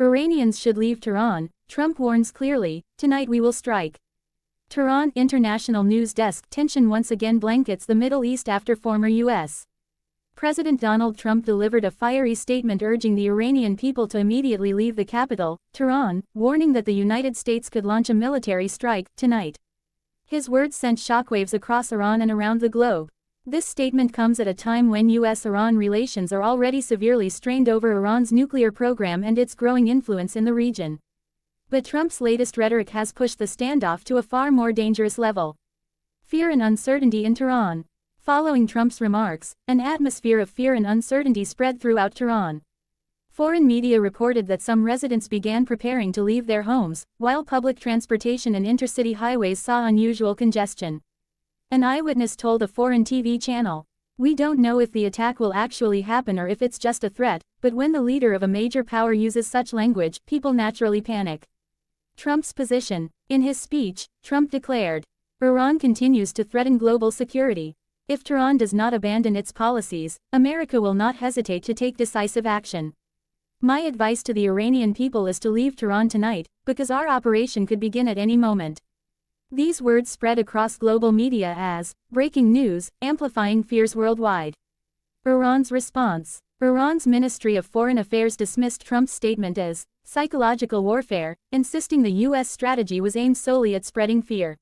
Iranians should leave Tehran, Trump warns clearly, tonight we will strike. Tehran International News Desk. Tension once again blankets the Middle East after former U.S. President Donald Trump delivered a fiery statement urging the Iranian people to immediately leave the capital, Tehran, warning that the United States could launch a military strike tonight. His words sent shockwaves across Iran and around the globe. This statement comes at a time when U.S.-Iran relations are already severely strained over Iran's nuclear program and its growing influence in the region. But Trump's latest rhetoric has pushed the standoff to a far more dangerous level. Fear and uncertainty in Tehran. Following Trump's remarks, an atmosphere of fear and uncertainty spread throughout Tehran. Foreign media reported that some residents began preparing to leave their homes, while public transportation and intercity highways saw unusual congestion. An eyewitness told a foreign TV channel, "We don't know if the attack will actually happen or if it's just a threat, but when the leader of a major power uses such language, people naturally panic." Trump's position. In his speech, Trump declared, "Iran continues to threaten global security. If Tehran does not abandon its policies, America will not hesitate to take decisive action. My advice to the Iranian people is to leave Tehran tonight, because our operation could begin at any moment." These words spread across global media as breaking news, amplifying fears worldwide. Iran's response. Iran's Ministry of Foreign Affairs dismissed Trump's statement as psychological warfare, insisting the U.S. strategy was aimed solely at spreading fear.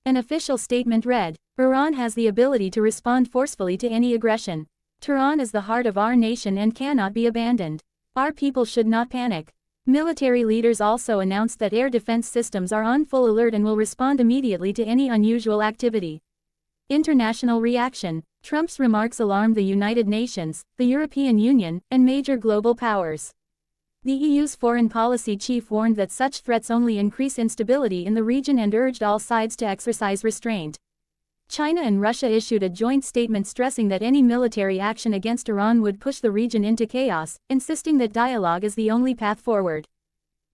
An official statement read, "Iran has the ability to respond forcefully to any aggression. Tehran is the heart of our nation and cannot be abandoned. Our people should not panic." Military leaders also announced that air defense systems are on full alert and will respond immediately to any unusual activity. International reaction. Trump's remarks alarmed the United Nations, the European Union, and major global powers. The EU's foreign policy chief warned that such threats only increase instability in the region and urged all sides to exercise restraint. China and Russia issued a joint statement stressing that any military action against Iran would push the region into chaos, insisting that dialogue is the only path forward.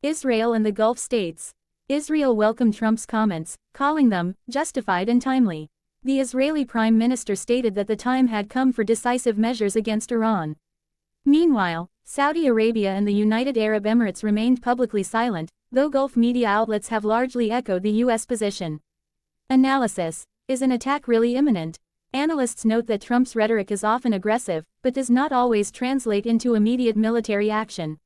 Israel and the Gulf states. Israel welcomed Trump's comments, calling them justified and timely. The Israeli Prime Minister stated that the time had come for decisive measures against Iran. Meanwhile, Saudi Arabia and the United Arab Emirates remained publicly silent, though Gulf media outlets have largely echoed the U.S. position. Analysis. Is an attack really imminent? Analysts note that Trump's rhetoric is often aggressive, but does not always translate into immediate military action.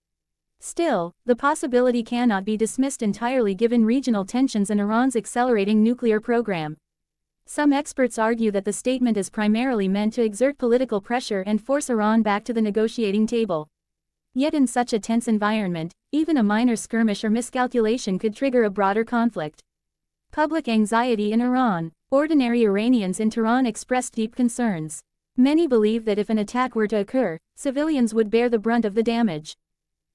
Still, the possibility cannot be dismissed entirely given regional tensions and Iran's accelerating nuclear program. Some experts argue that the statement is primarily meant to exert political pressure and force Iran back to the negotiating table. Yet in such a tense environment, even a minor skirmish or miscalculation could trigger a broader conflict. Public anxiety in Iran. Ordinary Iranians in Tehran expressed deep concerns. Many believe that if an attack were to occur, civilians would bear the brunt of the damage.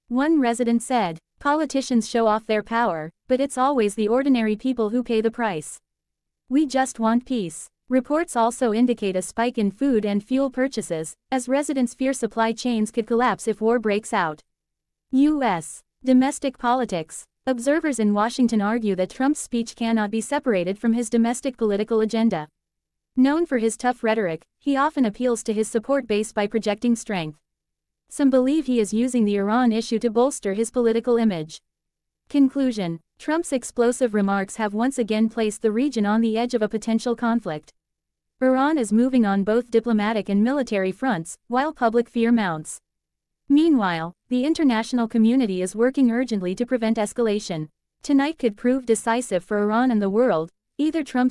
One resident said, "Politicians show off their power, but it's always the ordinary people who pay the price. We just want peace." Reports also indicate a spike in food and fuel purchases, as residents fear supply chains could collapse if war breaks out. U.S. Domestic politics. Observers in Washington argue that Trump's speech cannot be separated from his domestic political agenda. Known for his tough rhetoric, he often appeals to his support base by projecting strength. Some believe he is using the Iran issue to bolster his political image. Conclusion. Trump's explosive remarks have once again placed the region on the edge of a potential conflict. Iran is moving on both diplomatic and military fronts, while public fear mounts. Meanwhile, the international community is working urgently to prevent escalation. Tonight could prove decisive for Iran and the world. Either Trump